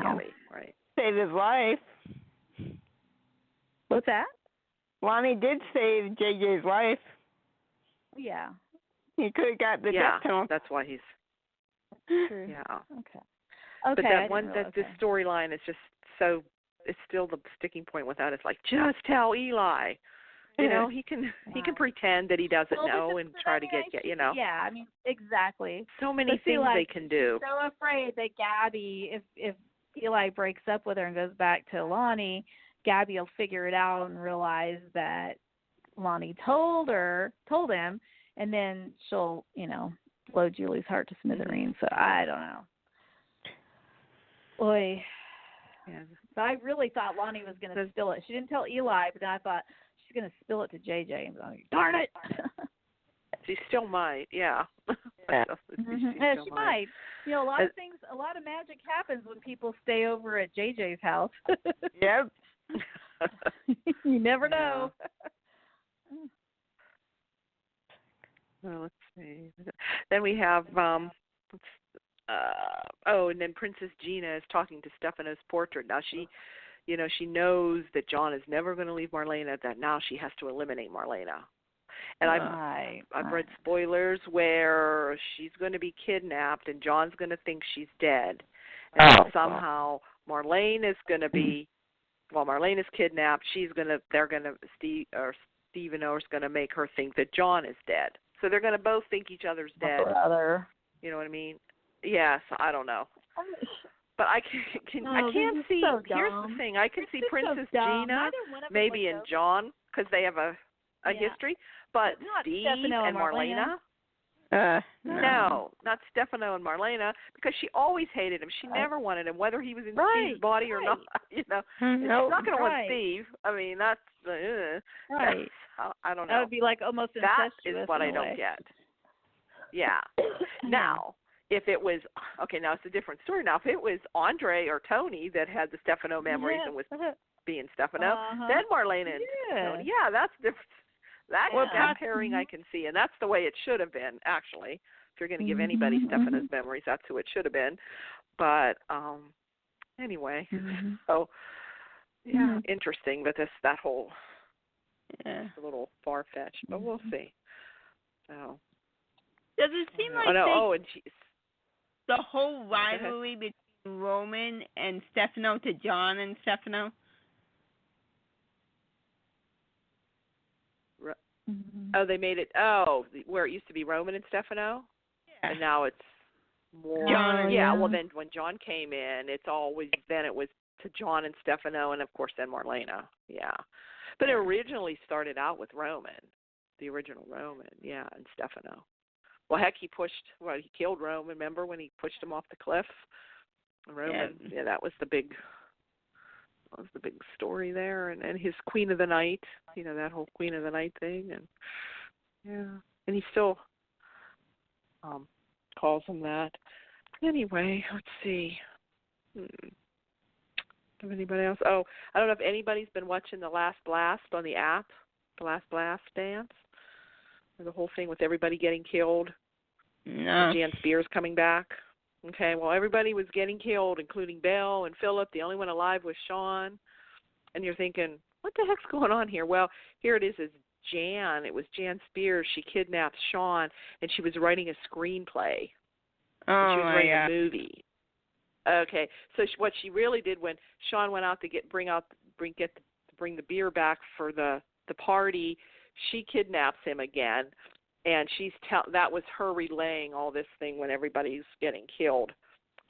right. Save his life. What's that? Lani did save JJ's life. Yeah. He could have got the death penalty. That's why he's. True. Yeah. Okay. But this storyline is just so. It's still the sticking point with that. It's like, just tell Eli. He can pretend that he doesn't know and try to get. Yeah, exactly. So many things they can do. So afraid that Gabi, if Eli breaks up with her and goes back to Lani, Gabi will figure it out and realize that Lani told him, and then she'll, blow Julie's heart to smithereens. So I don't know. Boy. Yeah. So I really thought Lani was going to spill it. She didn't tell Eli, but then I thought she's going to spill it to JJ. And like, darn it. She still might, yeah. She might. A lot of things, a lot of magic happens when people stay over at JJ's house. Yep. You never know. Well, let's see. Then we have, and then Princess Gina is talking to Stefano's portrait. Now she knows that John is never going to leave Marlena, that now she has to eliminate Marlena. And I've read spoilers where she's going to be kidnapped and John's going to think she's dead. And somehow Marlene is going to be, while Marlene is kidnapped, Stevano is going to make her think that John is dead. So they're going to both think each other's dead. You know what I mean? Yes, I don't know. But I can't see. So here's the thing: I can see Princess Gina, maybe in John, because they have a history. But Steve and Marlena. No, not Stefano and Marlena, because she always hated him. She never wanted him, whether he was in Steve's body or not. She's not going to want Steve. That's right. I don't know. That would be like almost incestuous. That is what I don't get. Yeah. Now, if it was, okay, now it's a different story. Now, if it was Andre or Tony that had the Stefano memories and was being Stefano, then Marlena and Tony, that's different. That pairing I can see, and that's the way it should have been, actually. If you're going to give anybody Stefano's memories, that's who it should have been. But anyway, so, interesting, but that whole, a little far-fetched, but we'll see. So. Does it seem like the whole rivalry between Roman and Stefano to John and Stefano? Oh, they made it. Where it used to be Roman and Stefano, and now it's more. John. Well, then when John came in, it was to John and Stefano, and of course then Marlena. Yeah, but it originally started out with Roman, the original Roman. Yeah, and Stefano. Well, heck, he killed Roman. Remember when he pushed him off the cliff? Roman. Yeah, that was the big story there, and his Queen of the Night, that whole Queen of the Night thing, and he still calls him that. Anyway, let's see. Have anybody else? Oh, I don't know if anybody's been watching The Last Blast on the app, The Last Blast dance, or the whole thing with everybody getting killed. No. Jan Spears coming back. Okay, well, everybody was getting killed, including Belle and Philip. The only one alive was Sean. And you're thinking, what the heck's going on here? Well, here it is. It's Jan. It was Jan Spears. She kidnapped Sean, and she was writing a screenplay. She was writing a movie. Okay, so what she really did when Sean went out to bring the beer back for the party, she kidnaps him again. And that was her relaying all this thing when everybody's getting killed.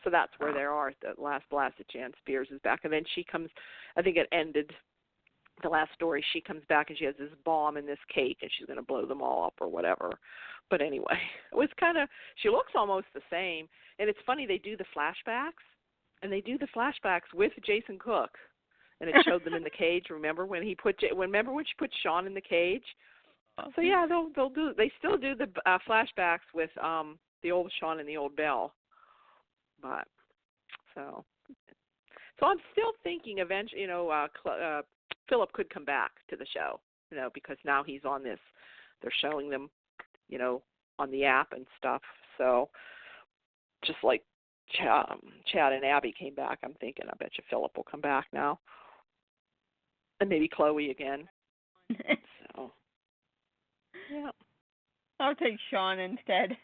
So that's where they are. The Last Blast at Jan Spears is back. And then she comes, I think it ended, the last story, she comes back and she has this bomb in this cake and she's going to blow them all up or whatever. But anyway, it was she looks almost the same. And it's funny, they do the flashbacks. And they do the flashbacks with Jason Cook. And it showed them in the cage. Remember when she put Sean in the cage? So yeah, they still do the flashbacks with the old Sean and the old Belle, but so I'm still thinking eventually, Philip could come back to the show, because now he's on this. They're showing them, on the app and stuff. So just like Chad and Abby came back, I'm thinking I bet you Philip will come back now, and maybe Chloe again. So. Yeah. I'll take Sean instead.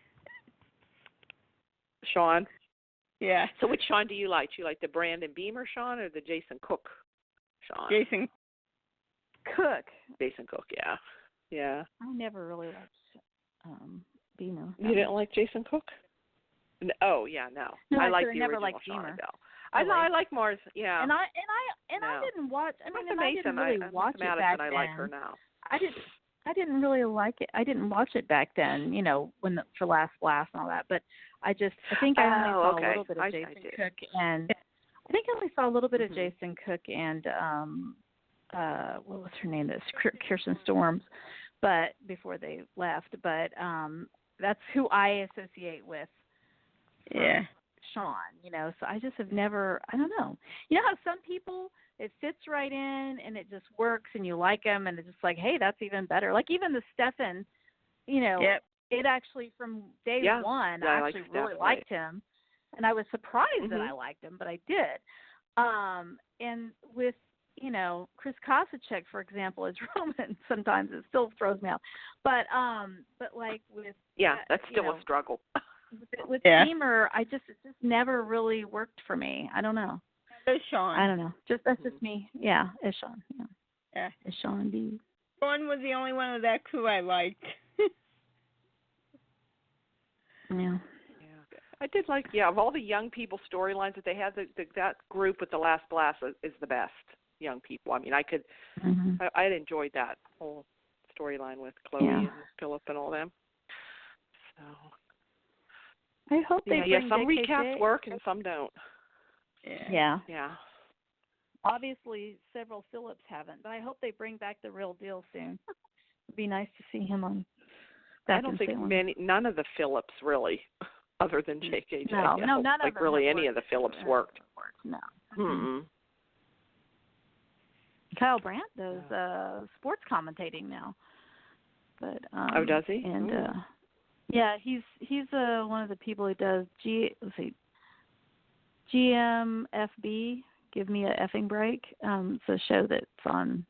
Sean? Yeah. So which Sean do you like? Do you like the Brandon Beamer Sean or the Jason Cook Sean? Jason Cook. Jason Cook, yeah. Yeah. I never really liked Beamer. You didn't like Jason Cook? No, oh, yeah, no. I like the original Sean and Belle. I like Mars, yeah. And I didn't watch. I didn't really watch it back then. I like her now. I didn't really like it. I didn't watch it back then, for Last Blast and all that. But I think I only saw a little bit of Jason Cook, and I think I only saw a little bit of Jason Cook and what was her name? This Kirsten Storms, but before they left. But that's who I associate with. Sean. So I just have never. I don't know. You know how some people, it fits right in and it just works and you like them and it's just like, hey, that's even better. Like even the Stefan, it actually from day one, I actually really liked him. And I was surprised that I liked him, but I did. And with, Chris Kosacek, for example, as Roman, sometimes it still throws me out. But like with that's still a struggle. With Beamer, it just never really worked for me. I don't know. It's Sean. I don't know. That's just me. Yeah, it's Sean. Yeah. It's Sean B. Sean was the only one of that crew I liked. Yeah. I did like, of all the young people storylines that they had, that group with The Last Blast is the best young people. I mean, I had enjoyed that whole storyline with Chloe and Philip and all them. So. I hope they bring some JKJ. recaps work and some don't. Yeah. Yeah. Obviously, several Phillips haven't, but I hope they bring back the real deal soon. It'd be nice to see him on. I don't think none of the Phillips really, other than JKJ. No, none like of them really have any worked. of the Phillips worked. No. Mm-mm. Kyle Brandt does sports commentating now. But does he? And yeah, he's one of the people who does GMFB. Give me a effing break. It's a show that's on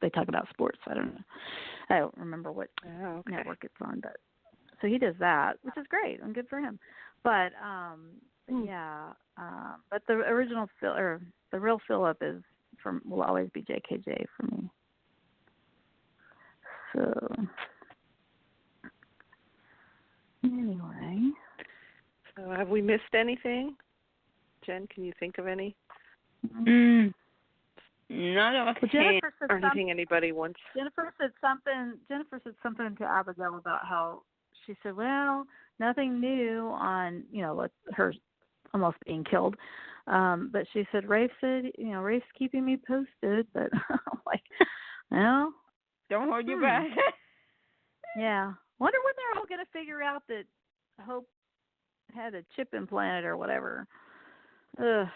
they talk about sports. I don't remember what network it's on, but so he does that, which is great and good for him. But but the original the real Philip will always be JKJ for me. So anyway, so have we missed anything? Jen, can you think of any? Not Jennifer said or anything anybody wants. Jennifer said something to Abigail about how she said, well, nothing new on her almost being killed, but she said Rafe's keeping me posted, but I'm like, well, don't hold your breath. Yeah, wonder when they're all going to figure out that Hope had a chip implanted or whatever. Ugh.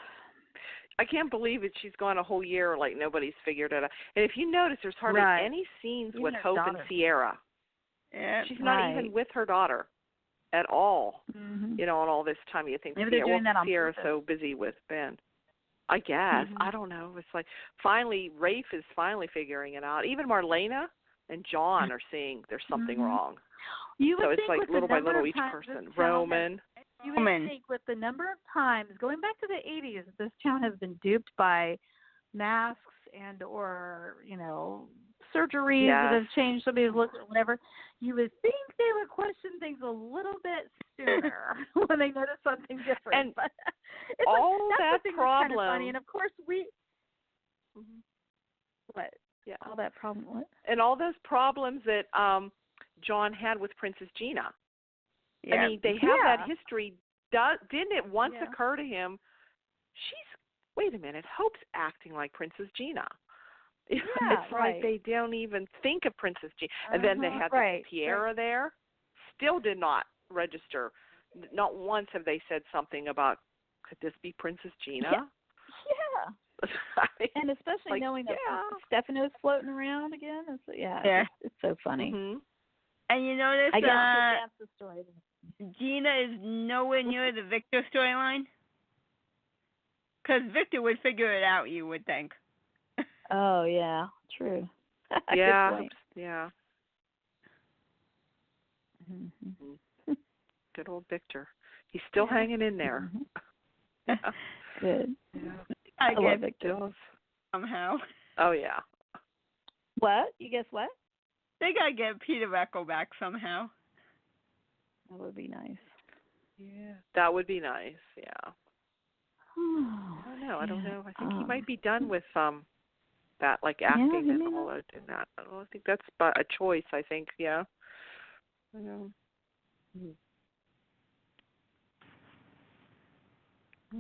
I can't believe it. She's gone a whole year like nobody's figured it out. And if you notice, there's hardly any scenes with Hope and Ciera. Yeah, she's not even with her daughter at all. Mm-hmm. In all this time, you think Ciera's so busy with Ben. I guess. I don't know. It's like Rafe is finally figuring it out. Even Marlena and John are seeing there's something wrong. So it's like little by little each person. Roman. You would think with the number of times, going back to the 80s, this town has been duped by masks and or, surgeries that have changed somebody's look or whatever, you would think they would question things a little bit sooner when they notice something different. And but it's all that's that problem. Kind of funny. And of course what? Yeah. All that problem. What? And all those problems that John had with Princess Gina. Yeah. I mean, they have that history. Didn't it once occur to him, wait a minute, Hope's acting like Princess Gina. It's like they don't even think of Princess Gina. And then they had Ciera there. Still did not register. Not once have they said something about, could this be Princess Gina? Yeah. I mean, and especially knowing that Stefano's floating around again. It's so funny. Mm-hmm. And you notice the story. Gina is nowhere near the Victor storyline? Because Victor would figure it out, you would think. Oh, yeah. True. Yeah. Yeah. Mm-hmm. Good old Victor. He's still hanging in there. Mm-hmm. Good. Yeah. I love Victor. Somehow. Oh, yeah. What? You guess what? They got to get Peter Echo back somehow. That would be nice. Yeah. That would be nice, yeah. I don't know. I think he might be done with that, like acting and all that. And that. I don't think that's a choice, I think, yeah. I know. I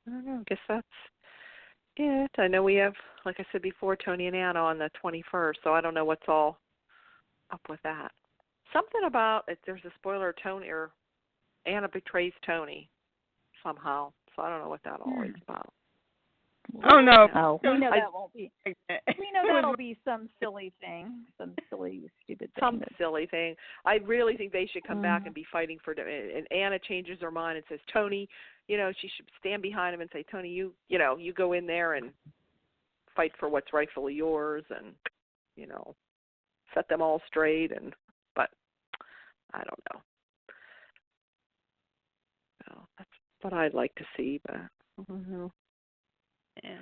don't know. I guess that's it. I know we have, like I said before, Tony and Anna on the 21st, so I don't know what's all up with that. Something about there's a spoiler. Tony or Anna betrays Tony somehow, so I don't know what that all is about. Oh no! Oh, we know that won't be. We know that'll be some silly thing, some silly, stupid thing. Some silly thing. I really think they should come back and be fighting for. And Anna changes her mind and says, Tony, she should stand behind him and say, Tony, you go in there and fight for what's rightfully yours, and set them all straight. But I don't know. Well, that's what I'd like to see, but I don't know. Yeah.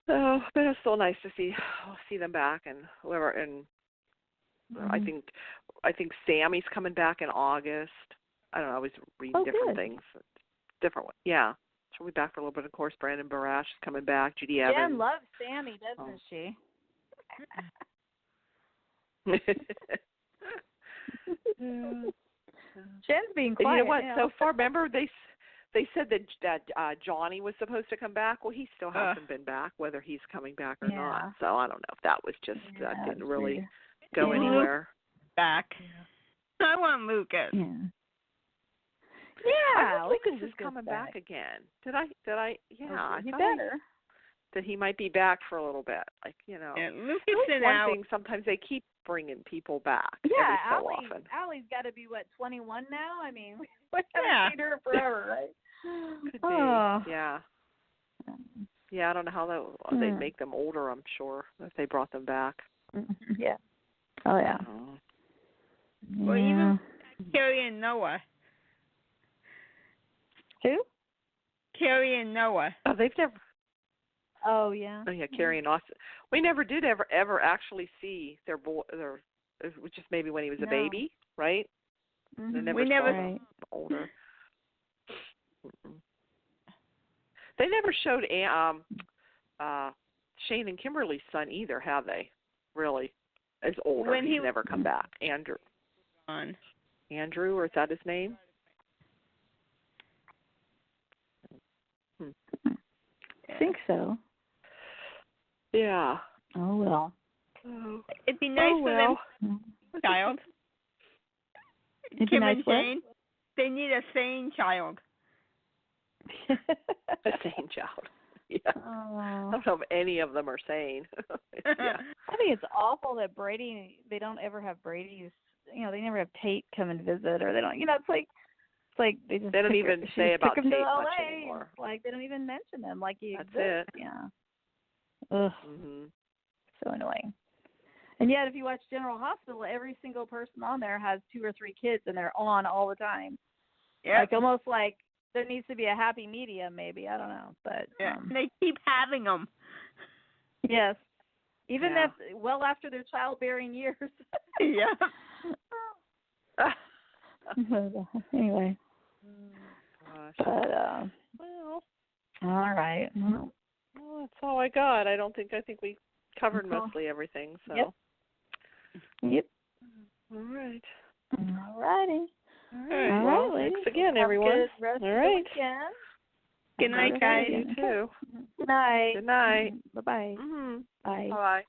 So, but it's still nice to see them back and whoever. And I think Sammy's coming back in August. I don't know. I was reading different things, different ones. Yeah, she'll be back for a little bit. Of course, Brandon Barash is coming back. Judi Evans. Jen loves Sammy, doesn't she? Jen's being quiet. And you know what? So far, remember they said that Johnny was supposed to come back. Well, he still hasn't been back, whether he's coming back or not. So I don't know if that was just that didn't really go anywhere. Back. Yeah. I want Lucas. Yeah. Yeah, Lucas is coming back again. Did I? Yeah, he better. That he might be back for a little bit. Like, And Lucas that's and one thing. Sometimes they keep bringing people back. Yeah, every so often. Allie's got to be 21 now. I mean, we haven't seen her forever, right? Could be. Yeah. Yeah, I don't know how they'd make them older. I'm sure if they brought them back. Yeah. Oh yeah. Well, even Carrie and Noah. Who? Carrie and Noah. Oh, they've never. Oh yeah. Oh yeah, Carrie and Austin. We never did ever actually see their boy. Just maybe when he was a baby, right? Mm-hmm. We never saw him older. They never showed Shane and Kimberly's son either, have they? Really, as older. When he's never come back. Andrew. Andrew, or is that his name? I think so. Yeah. Oh well. It'd be nice for them. Child. Kim and Shane. They need a sane child. A sane child. Yeah. I don't know if any of them are sane. Yeah. I think it's awful that Brady. They don't ever have Brady's. They never have Tate come and visit, or they don't. It's like they just. They don't even say about Tate much anymore. Like they don't even mention them. Like he exists. That's it. Yeah. Ugh. So annoying. And yet, if you watch General Hospital, every single person on there has 2 or 3 kids, and they're on all the time. Yeah. Like almost like there needs to be a happy medium, maybe. I don't know, but they keep having them. Yes. Even after their childbearing years. Yeah. Anyway. Gosh. But well. All right. Well, that's all I got. I think we covered mostly everything. So. Yep. All right. All righty. All right. Well, thanks again, everyone. All right. Good night, guys. You too. Good night. Good night. Bye-bye. Mm-hmm. Bye. Bye.